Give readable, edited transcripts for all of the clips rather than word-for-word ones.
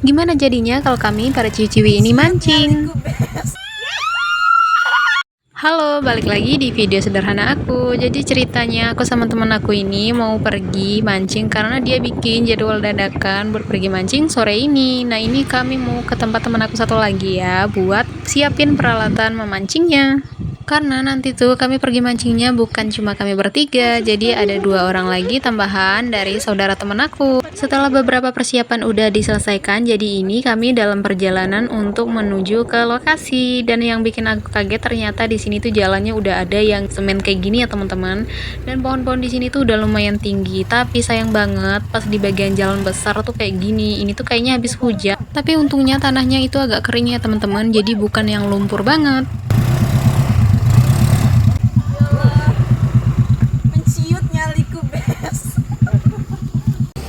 Gimana jadinya kalau kami para ciwi-ciwi ini mancing? Halo, balik lagi di video sederhana aku. Jadi ceritanya aku sama teman aku ini mau pergi mancing karena dia bikin jadwal dadakan buat pergi mancing sore ini. Nah, ini kami mau ke tempat teman aku satu lagi ya buat siapin peralatan memancingnya. Karena nanti tuh kami pergi mancingnya bukan cuma kami bertiga, jadi ada 2 orang lagi tambahan dari saudara teman aku. Setelah beberapa persiapan udah diselesaikan, jadi ini kami dalam perjalanan untuk menuju ke lokasi. Dan yang bikin aku kaget ternyata di sini tuh jalannya udah ada yang semen kayak gini ya teman-teman. Dan pohon-pohon di sini tuh udah lumayan tinggi, tapi sayang banget pas di bagian jalan besar tuh kayak gini. Ini tuh kayaknya habis hujan. Tapi untungnya tanahnya itu agak kering ya teman-teman, jadi bukan yang lumpur banget.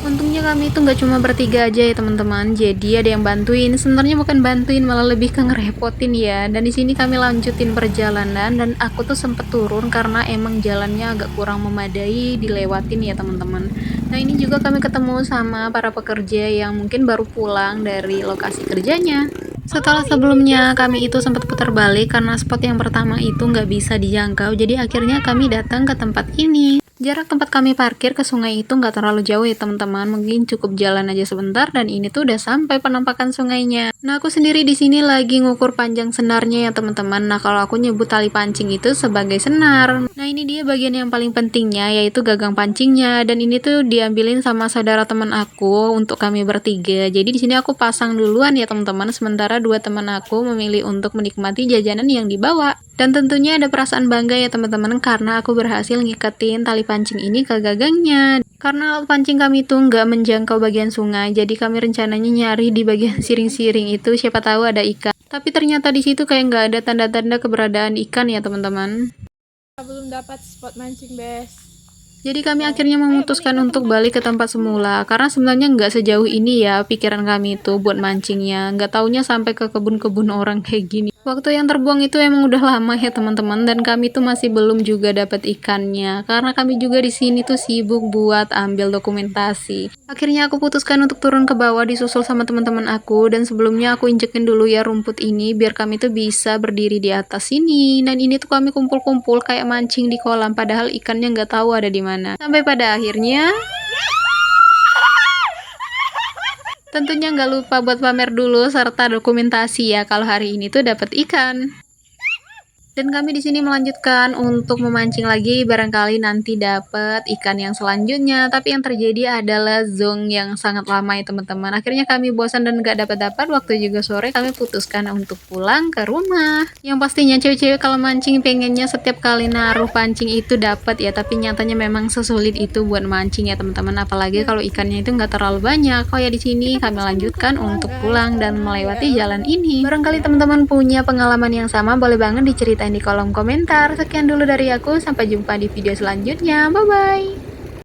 Untungnya kami itu nggak cuma bertiga aja ya teman-teman, jadi ada yang bantuin. Sebenarnya bukan bantuin, malah lebih ke ngerepotin ya. Dan di sini kami lanjutin perjalanan dan aku tuh sempet turun karena emang jalannya agak kurang memadai dilewatin ya teman-teman. Nah, ini juga kami ketemu sama para pekerja yang mungkin baru pulang dari lokasi kerjanya. Setelah sebelumnya kami itu sempat putar balik karena spot yang pertama itu nggak bisa dijangkau, jadi akhirnya kami datang ke tempat ini. Jarak tempat kami parkir ke sungai itu nggak terlalu jauh ya teman-teman, mungkin cukup jalan aja sebentar dan ini tuh udah sampai penampakan sungainya. Nah, aku sendiri di sini lagi ngukur panjang senarnya ya teman-teman. Nah, kalau aku nyebut tali pancing itu sebagai senar. Nah, ini dia bagian yang paling pentingnya, yaitu gagang pancingnya, dan ini tuh diambilin sama saudara teman aku untuk kami bertiga. Jadi di sini aku pasang duluan ya teman-teman, sementara 2 teman aku memilih untuk menikmati jajanan yang dibawa. Dan tentunya ada perasaan bangga ya teman-teman karena aku berhasil ngiketin tali pancing ini ke gagangnya. Karena alat pancing kami itu nggak menjangkau bagian sungai, jadi kami rencananya nyari di bagian siring-siring itu, siapa tahu ada ikan. Tapi ternyata di situ kayak nggak ada tanda-tanda keberadaan ikan ya teman-teman. Belum dapat spot mancing, Bes. Jadi kami akhirnya memutuskan untuk balik ke tempat semula, karena sebenarnya nggak sejauh ini ya pikiran kami itu buat mancingnya. Nggak taunya sampai ke kebun-kebun orang kayak gini. Waktu yang terbuang itu emang udah lama ya teman-teman, dan kami tuh masih belum juga dapat ikannya, karena kami juga di sini tuh sibuk buat ambil dokumentasi. Akhirnya aku putuskan untuk turun ke bawah disusul sama teman-teman aku, dan sebelumnya aku injekin dulu ya rumput ini biar kami tuh bisa berdiri di atas sini. Dan ini tuh kami kumpul-kumpul kayak mancing di kolam, padahal ikannya nggak tahu ada di mana. Sampai pada akhirnya tentunya nggak lupa buat pamer dulu serta dokumentasi ya kalau hari ini tuh dapat ikan. Dan kami di sini melanjutkan untuk memancing lagi, barangkali nanti dapat ikan yang selanjutnya. Tapi yang terjadi adalah zong yang sangat lama ya teman-teman. Akhirnya kami bosan dan gak dapat-dapat, waktu juga sore kami putuskan untuk pulang ke rumah. Yang pastinya cewek-cewek kalau mancing pengennya setiap kali naruh pancing itu dapat ya, tapi nyatanya memang sesulit itu buat mancing ya teman-teman. Apalagi kalau ikannya itu nggak terlalu banyak. Oh ya, di sini kami lanjutkan untuk pulang dan melewati jalan ini. Barangkali teman-teman punya pengalaman yang sama, boleh banget diceritain di kolom komentar. Sekian dulu dari aku, sampai jumpa di video selanjutnya. Bye bye.